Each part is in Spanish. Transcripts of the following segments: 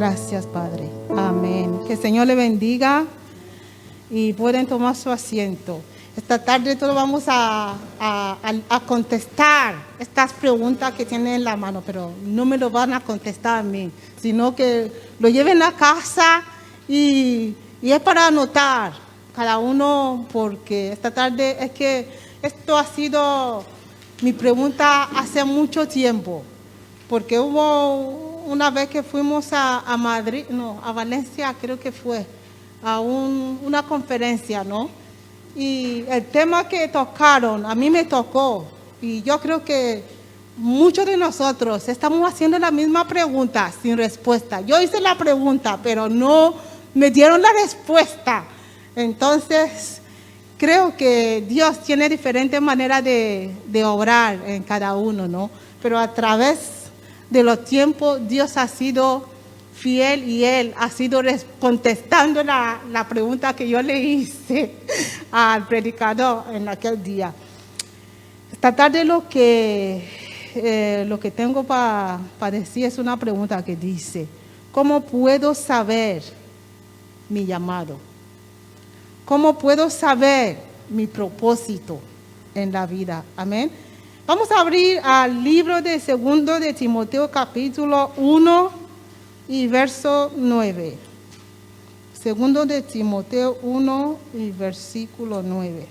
Gracias, Padre. Amén. Que el Señor le bendiga y pueden tomar su asiento. Esta tarde todos vamos a contestar estas preguntas que tienen en la mano, pero no me lo van a contestar a mí, sino que lo lleven a casa y es para anotar cada uno, porque esta tarde es que esto ha sido mi pregunta hace mucho tiempo, porque hubo una vez que fuimos a Madrid, no, a Valencia creo que fue, a una conferencia, ¿no? Y el tema que tocaron, a mí me tocó, y yo creo que muchos de nosotros estamos haciendo la misma pregunta sin respuesta. Yo hice la pregunta, pero no me dieron la respuesta. Entonces, creo que Dios tiene diferentes maneras de obrar en cada uno, ¿no? Pero a través de los tiempos, Dios ha sido fiel y Él ha sido contestando la pregunta que yo le hice al predicador en aquel día. Esta tarde lo que tengo para decir es una pregunta que dice: ¿cómo puedo saber mi llamado? ¿Cómo puedo saber mi propósito en la vida? Amén. Vamos a abrir al libro de 2 de Timoteo capítulo 1 y verso 9. 2 de Timoteo 1 y versículo 9.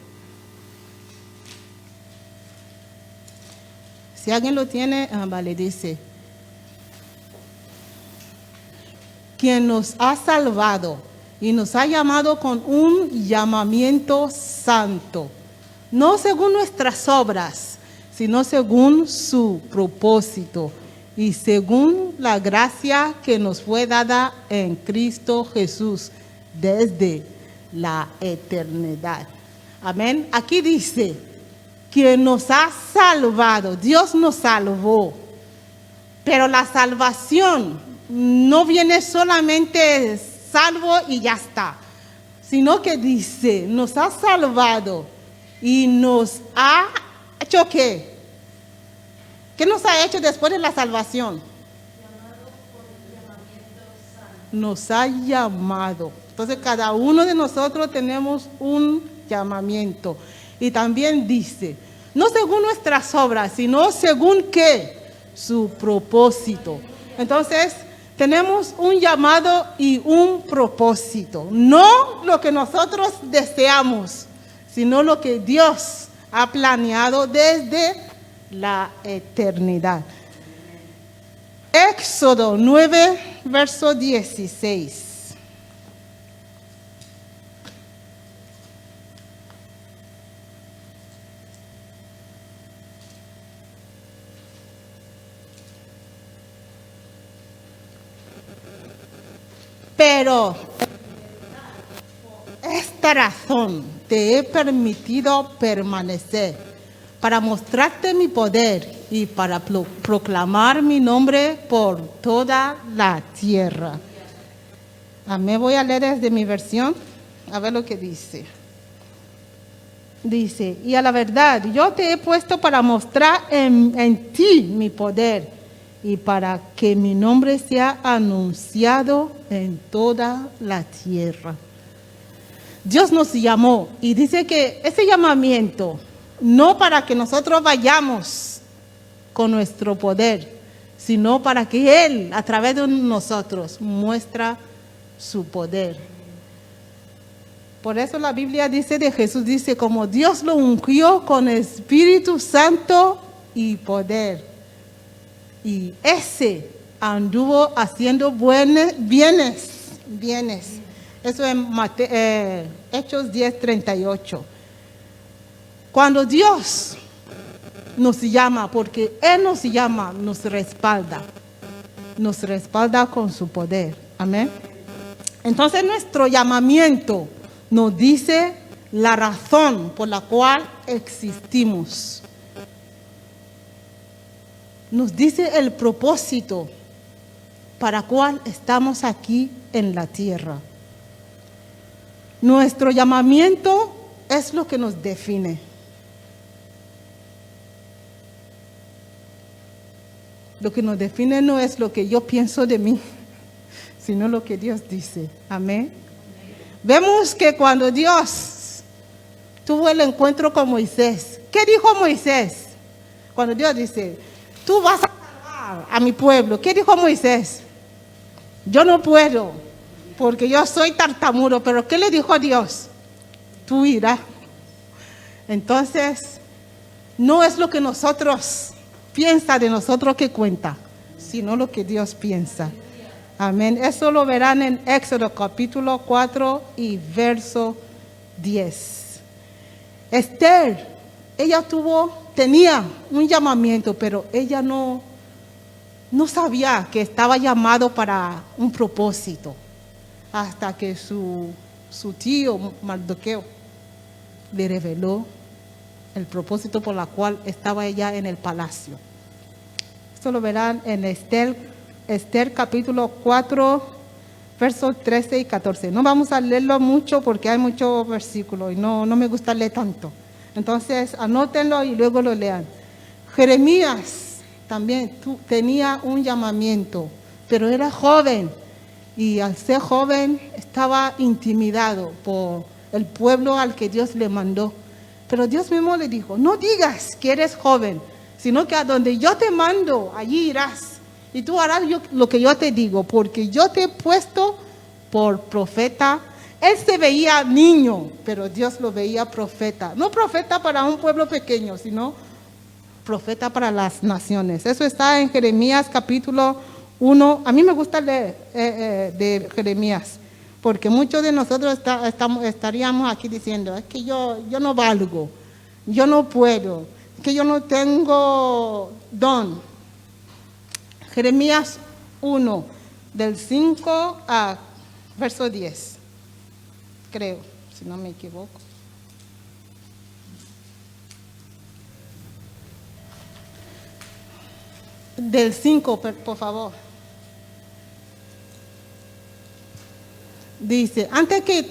Si alguien lo tiene, vale, dice: quien nos ha salvado y nos ha llamado con un llamamiento santo, no según nuestras obras, sino según su propósito y según la gracia que nos fue dada en Cristo Jesús desde la eternidad. Amén. Aquí dice, quien nos ha salvado, Dios nos salvó, pero la salvación no viene solamente salvo y ya está, sino que dice, nos ha salvado y nos ha hecho ¿qué? ¿Qué nos ha hecho después de la salvación? Nos ha llamado. Entonces cada uno de nosotros tenemos un llamamiento. Y también dice, no según nuestras obras, sino según ¿qué? Su propósito. Entonces tenemos un llamado y un propósito. No lo que nosotros deseamos, sino lo que Dios ha planeado desde la eternidad. Éxodo 9, verso 16. Pero por esta razón te he permitido permanecer, para mostrarte mi poder y para proclamar mi nombre por toda la tierra. Amén. Voy a leer desde mi versión, a ver lo que dice. Dice, y a la verdad, yo te he puesto para mostrar en ti mi poder y para que mi nombre sea anunciado en toda la tierra. Dios nos llamó y dice que ese llamamiento no para que nosotros vayamos con nuestro poder, sino para que Él, a través de nosotros, muestra su poder. Por eso la Biblia dice de Jesús, dice, como Dios lo ungió con Espíritu Santo y poder. Y ese anduvo haciendo bienes. Eso en Hechos 10:38. Cuando Dios nos llama, porque Él nos llama, nos respalda con su poder. Amén. Entonces nuestro llamamiento nos dice la razón por la cual existimos. Nos dice el propósito para cual estamos aquí en la tierra. Nuestro llamamiento es lo que nos define. Lo que nos define no es lo que yo pienso de mí, sino lo que Dios dice. Amén. Vemos que cuando Dios tuvo el encuentro con Moisés, ¿qué dijo Moisés? Cuando Dios dice, tú vas a salvar a mi pueblo, ¿qué dijo Moisés? Yo no puedo, porque yo soy tartamudo, pero ¿qué le dijo Dios? Tú irás. Entonces, no es lo que nosotros piensa de nosotros que cuenta, sino lo que Dios piensa. Amén. Eso lo verán en Éxodo capítulo 4 y verso 10. Esther, ella tenía un llamamiento, pero ella no sabía que estaba llamado para un propósito, hasta que su tío Mardoqueo le reveló el propósito por el cual estaba ella en el palacio. Esto lo verán en Esther capítulo 4, versos 13 y 14. No vamos a leerlo mucho porque hay muchos versículos y no me gusta leer tanto. Entonces, anótenlo y luego lo lean. Jeremías también tenía un llamamiento, pero era joven. Y al ser joven estaba intimidado por el pueblo al que Dios le mandó. Pero Dios mismo le dijo, no digas que eres joven, sino que a donde yo te mando, allí irás. Y tú harás lo que yo te digo, porque yo te he puesto por profeta. Él se veía niño, pero Dios lo veía profeta. No profeta para un pueblo pequeño, sino profeta para las naciones. Eso está en Jeremías capítulo 1. A mí me gusta leer de Jeremías, porque muchos de nosotros estaríamos aquí diciendo, es que yo no valgo, yo no puedo, es que yo no tengo don. Jeremías 1, del 5 a verso 10, creo, si no me equivoco. Del 5, por favor. Dice, antes que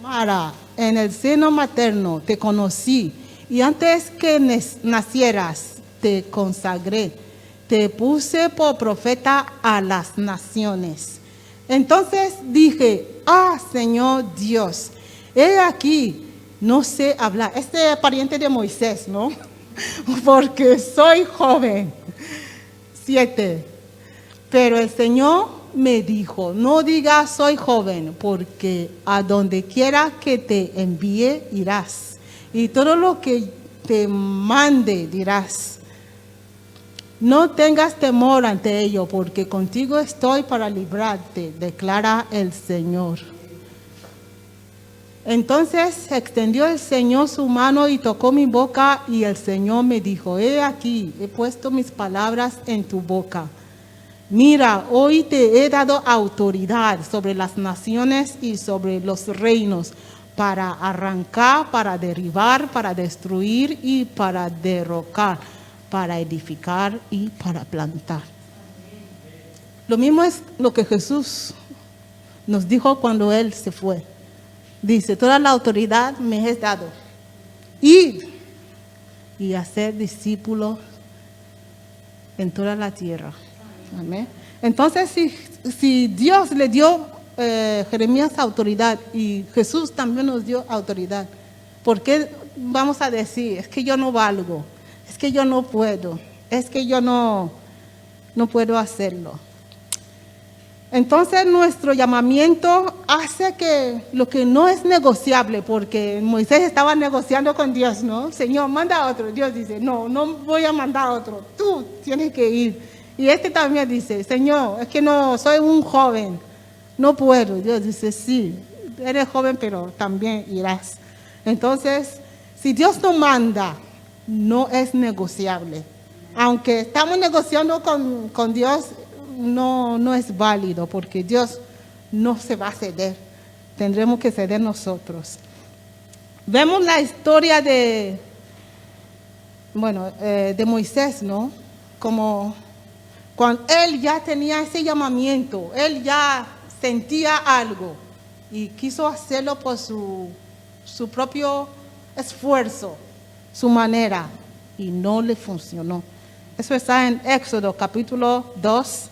Mara en el seno materno te conocí, y antes que nacieras te consagré, te puse por profeta a las naciones. Entonces dije, Señor Dios, he aquí, no sé hablar. Este es pariente de Moisés, ¿no? Porque soy joven. 7. Pero el Señor me dijo, no digas soy joven, porque a donde quiera que te envíe irás, y todo lo que te mande dirás. No tengas temor ante ello, porque contigo estoy para librarte, declara el Señor. Entonces extendió el Señor su mano y tocó mi boca, y el Señor me dijo, he aquí, he puesto mis palabras en tu boca. Mira, hoy te he dado autoridad sobre las naciones y sobre los reinos, para arrancar, para derribar, para destruir y para derrocar, para edificar y para plantar. Lo mismo es lo que Jesús nos dijo cuando Él se fue. Dice, toda la autoridad me es dado. Ir y hacer discípulos en toda la tierra. Amén. Entonces, si Dios le dio Jeremías autoridad y Jesús también nos dio autoridad, ¿por qué vamos a decir, es que yo no valgo, es que yo no puedo, es que yo no puedo hacerlo? Entonces nuestro llamamiento hace que lo que no es negociable, porque Moisés estaba negociando con Dios, ¿no? Señor, manda a otro. Dios dice, no voy a mandar a otro, tú tienes que ir. Y este también dice, Señor, es que no, soy un joven, no puedo. Dios dice, sí, eres joven, pero también irás. Entonces, si Dios no manda, no es negociable. Aunque estamos negociando con Dios, no es válido, porque Dios no se va a ceder. Tendremos que ceder nosotros. Vemos la historia de Moisés, ¿no? Como cuando él ya tenía ese llamamiento, él ya sentía algo y quiso hacerlo por su propio esfuerzo, su manera, y no le funcionó. Eso está en Éxodo capítulo 2,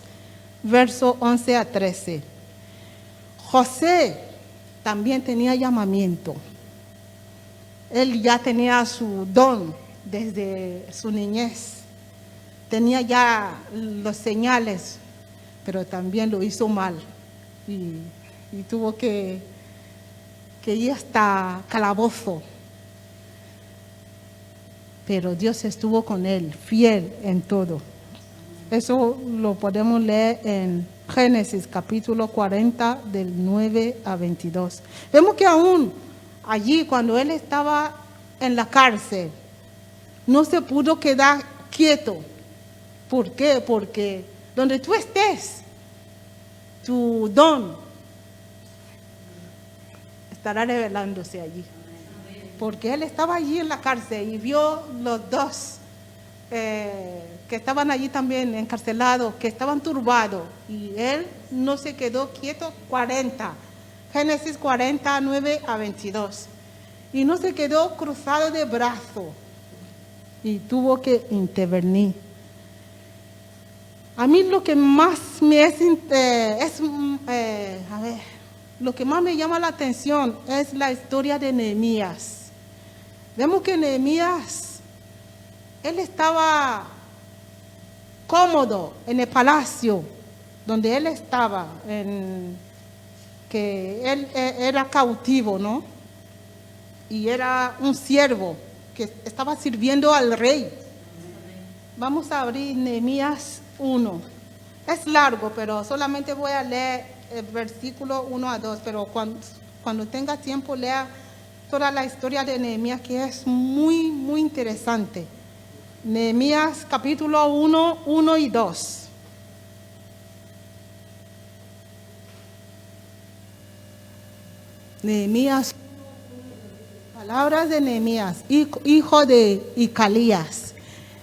verso 11 a 13. José también tenía llamamiento. Él ya tenía su don desde su niñez. Tenía ya los señales, pero también lo hizo mal. Y tuvo que ir hasta calabozo. Pero Dios estuvo con él, fiel en todo. Eso lo podemos leer en Génesis capítulo 40 del 9 a 22. Vemos que aún allí cuando él estaba en la cárcel, no se pudo quedar quieto. ¿Por qué? Porque donde tú estés, tu don estará revelándose allí. Porque él estaba allí en la cárcel y vio los dos que estaban allí también encarcelados, que estaban turbados. Y él no se quedó quieto. 40, Génesis 40, 9 a 22. Y no se quedó cruzado de brazos y tuvo que intervenir. A mí lo que más lo que más me llama la atención es la historia de Nehemías. Vemos que Nehemías, él estaba cómodo en el palacio donde él estaba, que él era cautivo, ¿no? Y era un siervo que estaba sirviendo al rey. Vamos a abrir Nehemías 1. Es largo, pero solamente voy a leer el versículo 1 a 2, pero cuando tenga tiempo lea toda la historia de Nehemías, que es muy, muy interesante. Nehemías capítulo 1, 1 y 2. Nehemías, palabras de Nehemías, hijo de Icalías.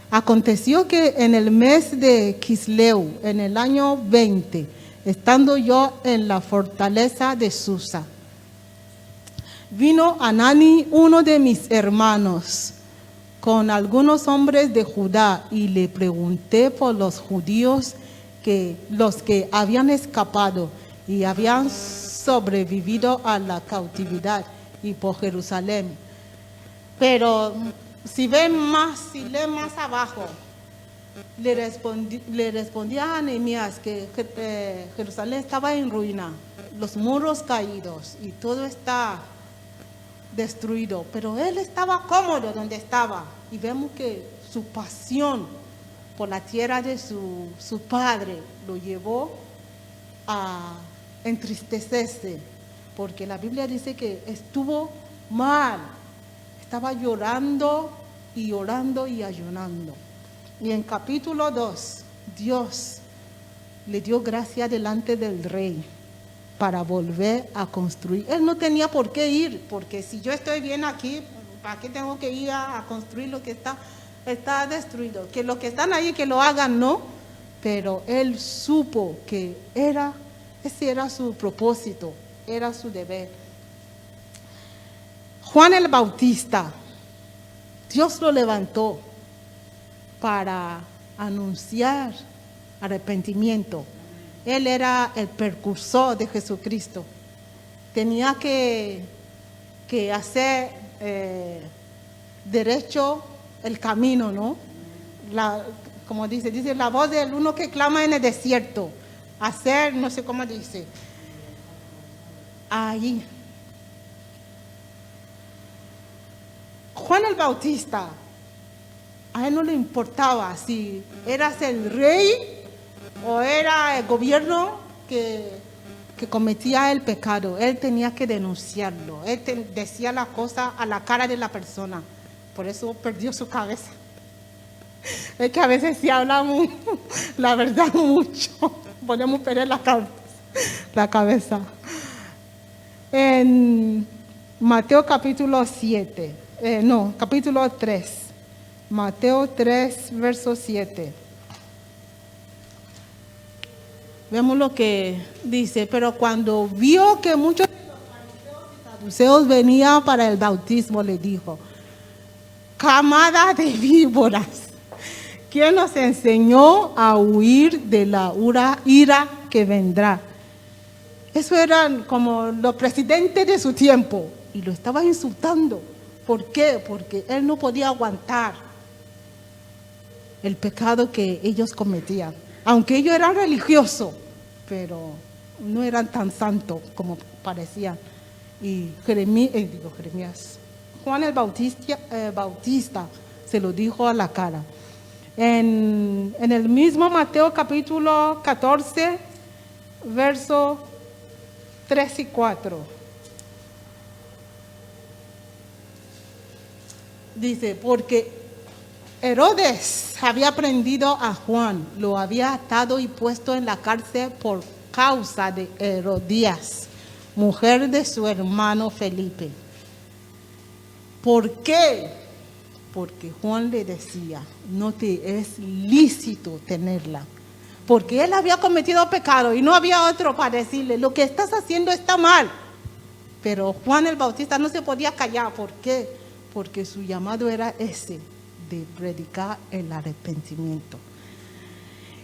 Aconteció que en el mes de Quisleu, en el año 20, estando yo en la fortaleza de Susa, vino Anani, uno de mis hermanos, con algunos hombres de Judá, y le pregunté por los judíos, los que habían escapado y habían sobrevivido a la cautividad, y por Jerusalén. Pero si leen más abajo, le respondía a Nehemías que Jerusalén estaba en ruina, los muros caídos y todo está destruido, pero él estaba cómodo donde estaba. Y vemos que su pasión por la tierra de su padre lo llevó a entristecerse, porque la Biblia dice que estuvo mal, estaba llorando y orando y ayunando. Y en capítulo 2, Dios le dio gracia delante del rey para volver a construir. Él no tenía por qué ir, porque si yo estoy bien aquí, ¿para qué tengo que ir a construir lo que está destruido? Que los que están ahí que lo hagan, no, pero él supo que ese era su propósito, era su deber. Juan el Bautista, Dios lo levantó para anunciar arrepentimiento. Él era el precursor de Jesucristo. Tenía que hacer derecho el camino, ¿no? Como dice la voz del uno que clama en el desierto. Hacer, no sé cómo dice. Ahí. Juan el Bautista, a él no le importaba si eras el rey o era el gobierno que cometía el pecado. Él tenía que denunciarlo. Él decía la cosa a la cara de la persona. Por eso perdió su cabeza. Es que a veces sí hablamos la verdad mucho. Podemos perder la cabeza. En Mateo capítulo 3. Mateo 3, verso 7. Vemos lo que dice. Pero cuando vio que muchos de los fariseos y saduceos venían para el bautismo, le dijo: camada de víboras, ¿Quién nos enseñó a huir de la ira que vendrá? Eso eran como los presidentes de su tiempo y lo estaban insultando. ¿Por qué? Porque él no podía aguantar el pecado que ellos cometían. Aunque ellos eran religiosos, pero no eran tan santos como parecían. Y Jeremías, Juan el Bautista se lo dijo a la cara. En el mismo Mateo capítulo 14, versos 3 y 4. Dice, porque Herodes había prendido a Juan, lo había atado y puesto en la cárcel por causa de Herodías, mujer de su hermano Felipe. ¿Por qué? Porque Juan le decía, no te es lícito tenerla. Porque él había cometido pecado y no había otro para decirle, lo que estás haciendo está mal. Pero Juan el Bautista no se podía callar. ¿Por qué? Porque su llamado era ese, de predicar el arrepentimiento.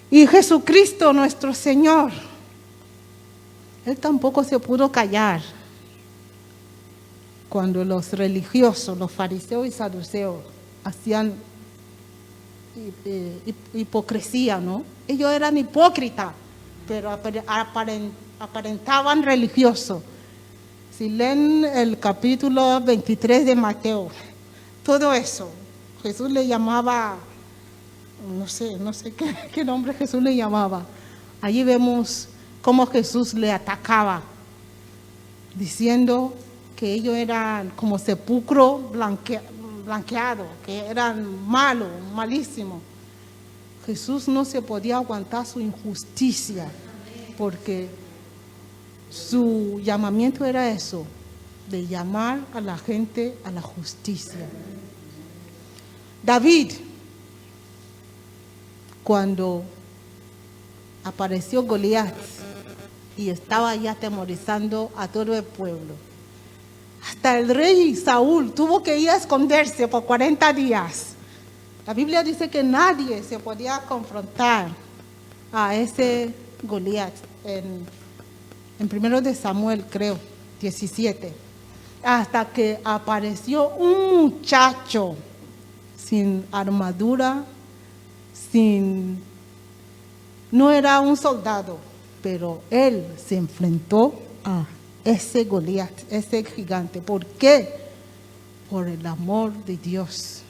Y Jesucristo nuestro Señor, Él tampoco se pudo callar cuando los religiosos, los fariseos y saduceos hacían hipocresía, ¿no? Ellos eran hipócritas, pero aparentaban religiosos. Si leen el capítulo 23 de Mateo, todo eso, Jesús le llamaba, no sé qué nombre Jesús le llamaba. Allí vemos cómo Jesús le atacaba, diciendo que ellos eran como sepulcro blanqueado, que eran malos, malísimos. Jesús no se podía aguantar su injusticia, porque su llamamiento era eso, de llamar a la gente a la justicia. David, cuando apareció Goliat y estaba ya atemorizando a todo el pueblo, hasta el rey Saúl tuvo que ir a esconderse por 40 días. La Biblia dice que nadie se podía confrontar a ese Goliat en 1 de Samuel, creo, 17. Hasta que apareció un muchacho sin armadura, no era un soldado, pero él se enfrentó a ese Goliat, ese gigante. ¿Por qué? Por el amor de Dios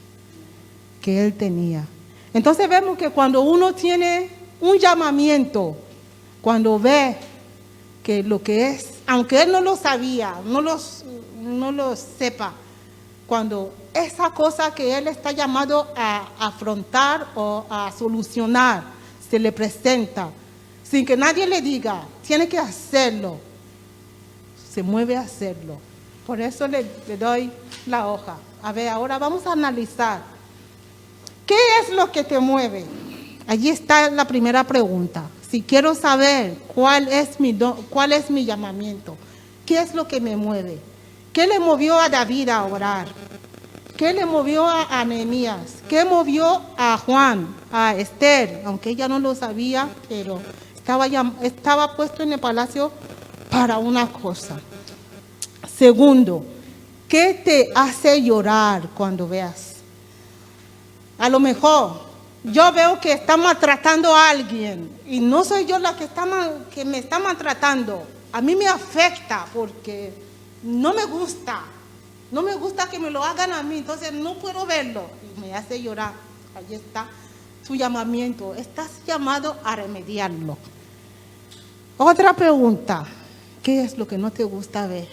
que él tenía. Entonces vemos que cuando uno tiene un llamamiento, cuando ve que lo que es, aunque él no lo sabía, no lo sepa, cuando esa cosa que él está llamado a afrontar o a solucionar se le presenta, sin que nadie le diga, tiene que hacerlo, se mueve a hacerlo. Por eso le doy la hoja. A ver, ahora vamos a analizar. ¿Qué es lo que te mueve? Allí está la primera pregunta. Si quiero saber cuál es mi llamamiento, ¿qué es lo que me mueve? ¿Qué le movió a David a orar? ¿Qué le movió a Nehemías? ¿Qué movió a Juan, a Esther? Aunque ella no lo sabía, pero estaba puesto en el palacio para una cosa. Segundo, ¿qué te hace llorar cuando veas? A lo mejor yo veo que está maltratando a alguien y no soy yo la que me está maltratando. A mí me afecta porque no me gusta que me lo hagan a mí, entonces no puedo verlo y me hace llorar. Ahí está su llamamiento. Estás llamado a remediarlo. Otra pregunta, ¿qué es lo que no te gusta ver?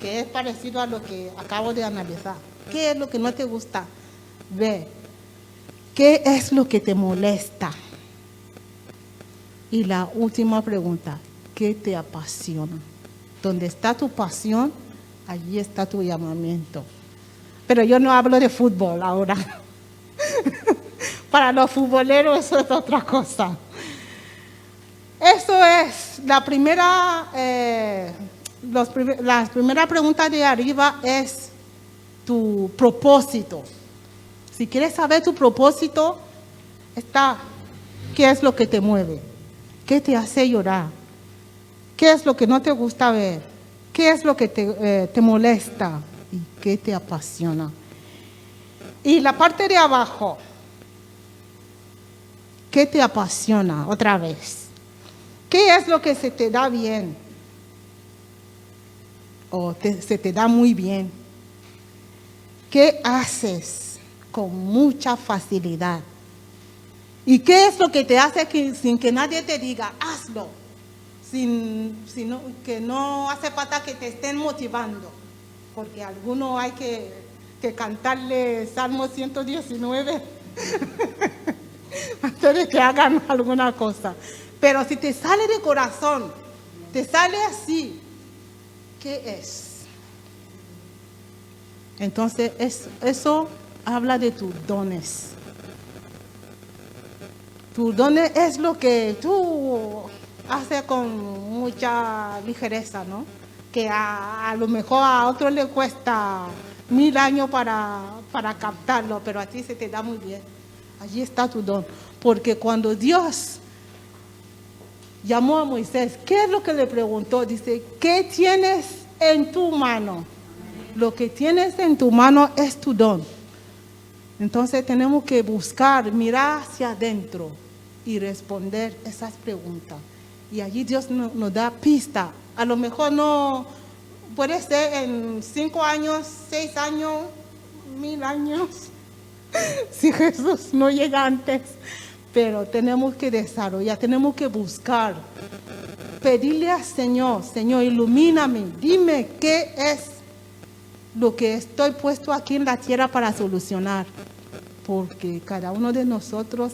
Que es parecido a lo que acabo de analizar. ¿Qué es lo que no te gusta ver? ¿Qué es lo que te molesta? Y la última pregunta, ¿qué te apasiona? Donde está tu pasión, allí está tu llamamiento. Pero yo no hablo de fútbol ahora. Para los futboleros eso es otra cosa. Eso es la primera, la primera pregunta de arriba es tu propósito. Si quieres saber tu propósito, ¿qué es lo que te mueve? ¿Qué te hace llorar? ¿Qué es lo que no te gusta ver? ¿Qué es lo que te molesta? ¿Y qué te apasiona? Y la parte de abajo, ¿qué te apasiona? Otra vez. ¿Qué es lo que se te da bien? O se te da muy bien. ¿Qué haces con mucha facilidad? ¿Y qué es lo que te hace sin que nadie te diga, hazlo? Que no hace falta que te estén motivando. Porque a algunos hay que cantarle Salmo 119 antes de que hagan alguna cosa. Pero si te sale de corazón, te sale así, ¿qué es? Entonces eso habla de tus dones. Tus dones es lo que tú haces con mucha ligereza, ¿no? Que a lo mejor a otro le cuesta 1000 años para captarlo, pero a ti se te da muy bien. Allí está tu don. Porque cuando Dios llamó a Moisés, ¿qué es lo que le preguntó? Dice, ¿qué tienes en tu mano? Lo que tienes en tu mano es tu don. Entonces tenemos que buscar, mirar hacia adentro y responder esas preguntas. Y allí Dios nos da pista. A lo mejor no puede ser en 5 años, 6 años, 1000 años, si Jesús no llega antes. Pero tenemos que desarrollar, tenemos que buscar, pedirle al Señor, Señor, ilumíname, dime qué es lo que estoy puesto aquí en la tierra para solucionar. Porque cada uno de nosotros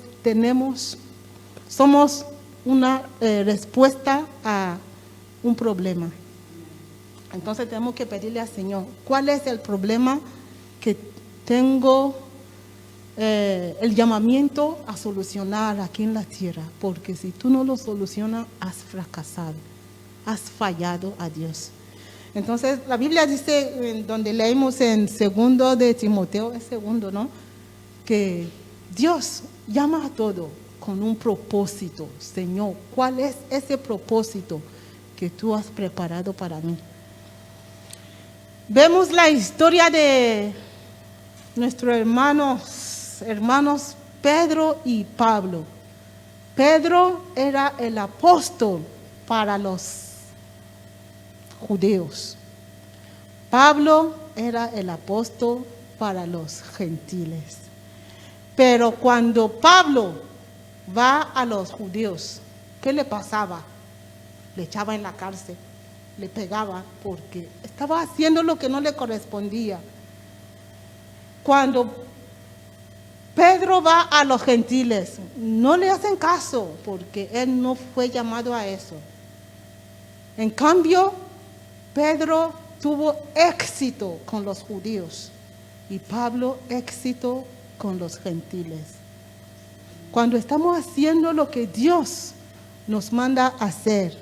somos una respuesta a un problema. Entonces tenemos que pedirle al Señor, ¿cuál es el problema que tengo el llamamiento a solucionar aquí en la tierra? Porque si tú no lo solucionas, has fracasado, has fallado a Dios. Entonces la Biblia dice, donde leemos en 2 de Timoteo, es 2, ¿no? Que Dios llama a todo con un propósito. Señor, ¿cuál es ese propósito que tú has preparado para mí? Vemos la historia de nuestros hermanos Pedro y Pablo. Pedro era el apóstol para los judíos. Pablo era el apóstol para los gentiles. Pero cuando Pablo va a los judíos, ¿qué le pasaba? Le echaba en la cárcel, le pegaba porque estaba haciendo lo que no le correspondía. Cuando Pedro va a los gentiles, no le hacen caso porque él no fue llamado a eso. En cambio, Pedro tuvo éxito con los judíos y Pablo éxito con los gentiles. Cuando estamos haciendo lo que Dios nos manda a hacer,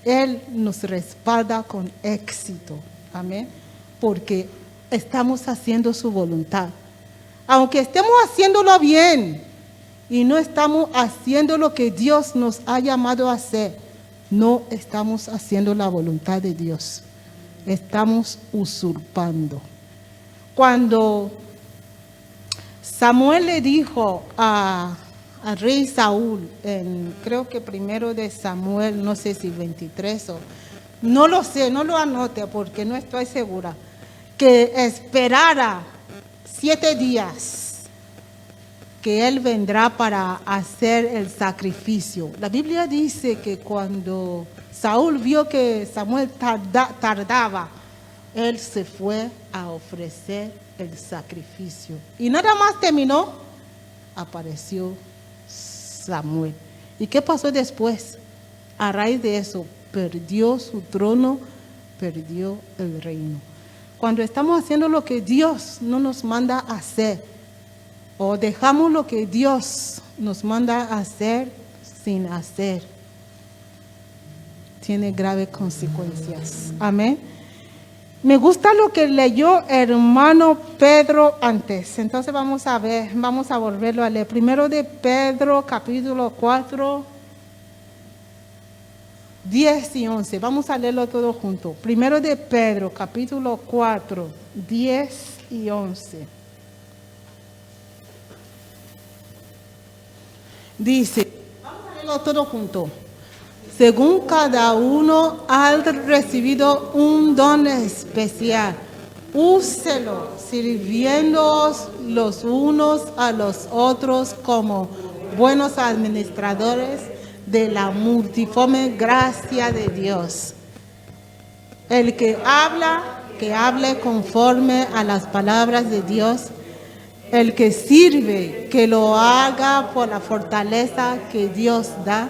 Él nos respalda con éxito. Amén. Porque estamos haciendo su voluntad. Aunque estemos haciéndolo bien y no estamos haciendo lo que Dios nos ha llamado a hacer, no estamos haciendo la voluntad de Dios. Estamos usurpando. Cuando Samuel le dijo al rey Saúl, creo que 1 de Samuel, no sé si 23 o... No lo sé, no lo anote porque no estoy segura. Que esperara 7 días que él vendrá para hacer el sacrificio. La Biblia dice que cuando Saúl vio que Samuel tardaba, él se fue a ofrecer el sacrificio. Y nada más terminó, apareció Samuel. ¿Y qué pasó después? A raíz de eso, perdió su trono, perdió el reino. Cuando estamos haciendo lo que Dios no nos manda a hacer, o dejamos lo que Dios nos manda a hacer sin hacer, tiene graves consecuencias. Amén. Me gusta lo que leyó hermano Pedro antes. Entonces vamos a volverlo a leer. Primero de Pedro, capítulo 4, 10 y 11. Vamos a leerlo todo junto. Primero de Pedro, capítulo 4, 10 y 11. Dice, vamos a leerlo todo junto. Según cada uno ha recibido un don especial, úselo, sirviéndoos los unos a los otros como buenos administradores de la multiforme gracia de Dios. El que hable conforme a las palabras de Dios. El que sirve, que lo haga por la fortaleza que Dios da,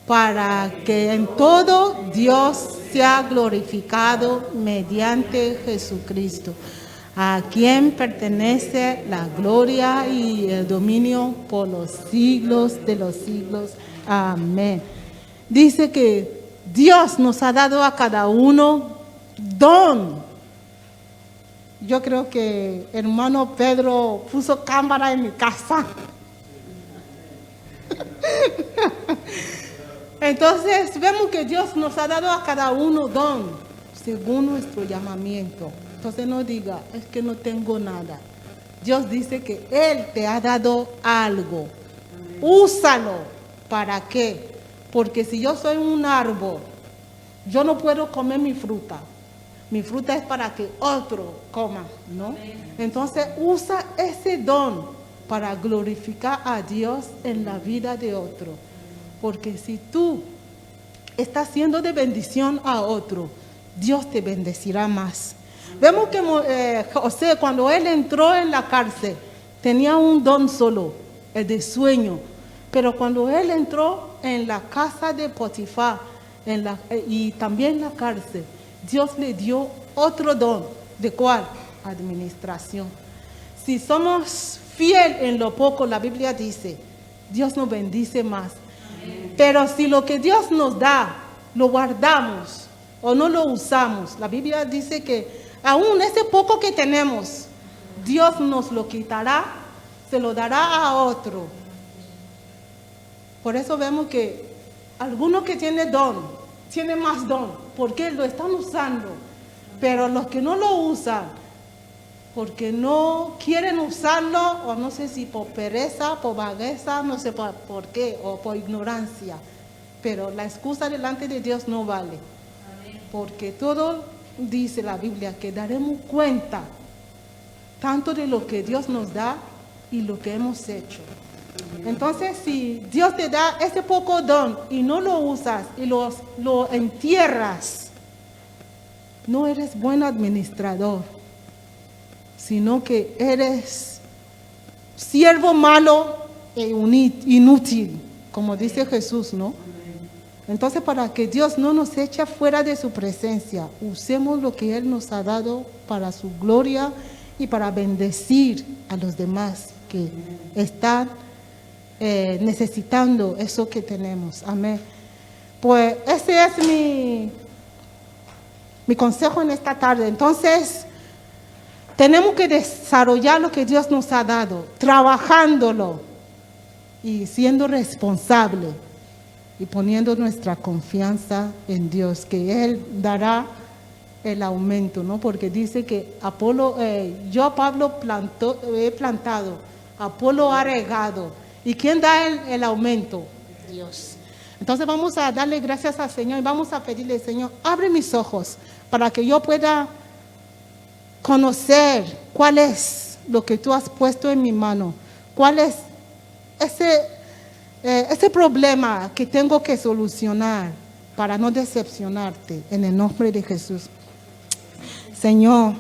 para que en todo Dios sea glorificado mediante Jesucristo, a quien pertenece la gloria y el dominio por los siglos de los siglos. Amén. Dice que Dios nos ha dado a cada uno don. Yo creo que hermano Pedro puso cámara en mi casa. Entonces vemos que Dios nos ha dado a cada uno don según nuestro llamamiento. Entonces no diga, es que no tengo nada. Dios dice que Él te ha dado algo. Úsalo. ¿Para qué? Porque si yo soy un árbol, yo no puedo comer mi fruta. Mi fruta es para que otro coma, ¿no? Entonces usa ese don para glorificar a Dios en la vida de otro. Porque si tú estás siendo de bendición a otro, Dios te bendecirá más. Vemos que José, cuando él entró en la cárcel, tenía un don solo, el de sueño. Pero cuando él entró en la casa de Potifar y también en la cárcel, Dios le dio otro don. ¿De cuál? Administración. Si somos fieles en lo poco, la Biblia dice, Dios nos bendice más. Pero si lo que Dios nos da, lo guardamos o no lo usamos, la Biblia dice que aún ese poco que tenemos, Dios nos lo quitará, se lo dará a otro. Por eso vemos que algunos que tienen don, tienen más don, porque lo están usando. Pero los que no lo usan, porque no quieren usarlo, o no sé si por pereza, por vagueza, no sé por qué, o por ignorancia. Pero la excusa delante de Dios no vale. Porque todo dice la Biblia que daremos cuenta tanto de lo que Dios nos da y lo que hemos hecho. Entonces, si Dios te da ese poco don y no lo usas y lo entierras, no eres buen administrador, sino que eres siervo malo e inútil, como dice Jesús, ¿no? Entonces, para que Dios no nos eche fuera de su presencia, usemos lo que Él nos ha dado para su gloria y para bendecir a los demás que están necesitando eso que tenemos. Amén. Pues ese es mi consejo en esta tarde. Entonces, tenemos que desarrollar lo que Dios nos ha dado, trabajándolo y siendo responsable y poniendo nuestra confianza en Dios, que Él dará el aumento, ¿no? Porque dice que Pablo he plantado, Apolo ha regado. ¿Y quién da el aumento? Dios. Entonces vamos a darle gracias al Señor y vamos a pedirle, Señor, abre mis ojos para que yo pueda conocer cuál es lo que tú has puesto en mi mano, cuál es ese problema que tengo que solucionar para no decepcionarte, en el nombre de Jesús. Señor,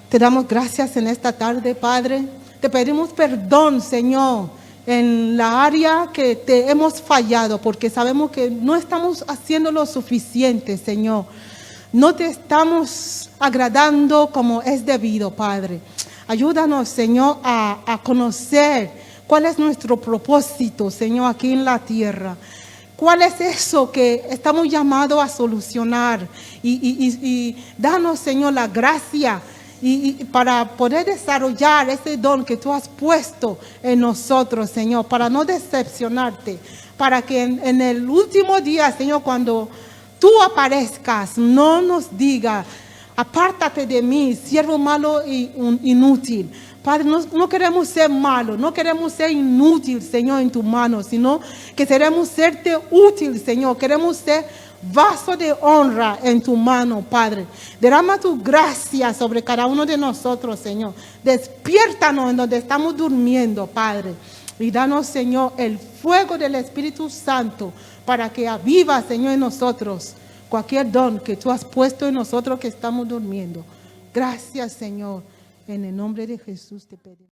te damos gracias en esta tarde, Padre. Te pedimos perdón, Señor, en la área que te hemos fallado, porque sabemos que no estamos haciendo lo suficiente, Señor. No te estamos agradando como es debido, Padre. Ayúdanos, Señor, a conocer cuál es nuestro propósito, Señor, aquí en la tierra. ¿Cuál es eso que estamos llamados a solucionar? Y danos, Señor, la gracia para poder desarrollar ese don que tú has puesto en nosotros, Señor, para no decepcionarte, para que en el último día, Señor, cuando tú aparezcas, no nos diga: apártate de mí, siervo malo e inútil. Padre, no queremos ser malos, no queremos ser inútiles, Señor, en tus manos, sino que queremos serte útil, Señor. Queremos ser vaso de honra en tu mano, Padre. Derrama tu gracia sobre cada uno de nosotros, Señor. Despiértanos en donde estamos durmiendo, Padre. Y danos, Señor, el fuego del Espíritu Santo para que aviva, Señor, en nosotros cualquier don que tú has puesto en nosotros que estamos durmiendo. Gracias, Señor. En el nombre de Jesús te pedimos.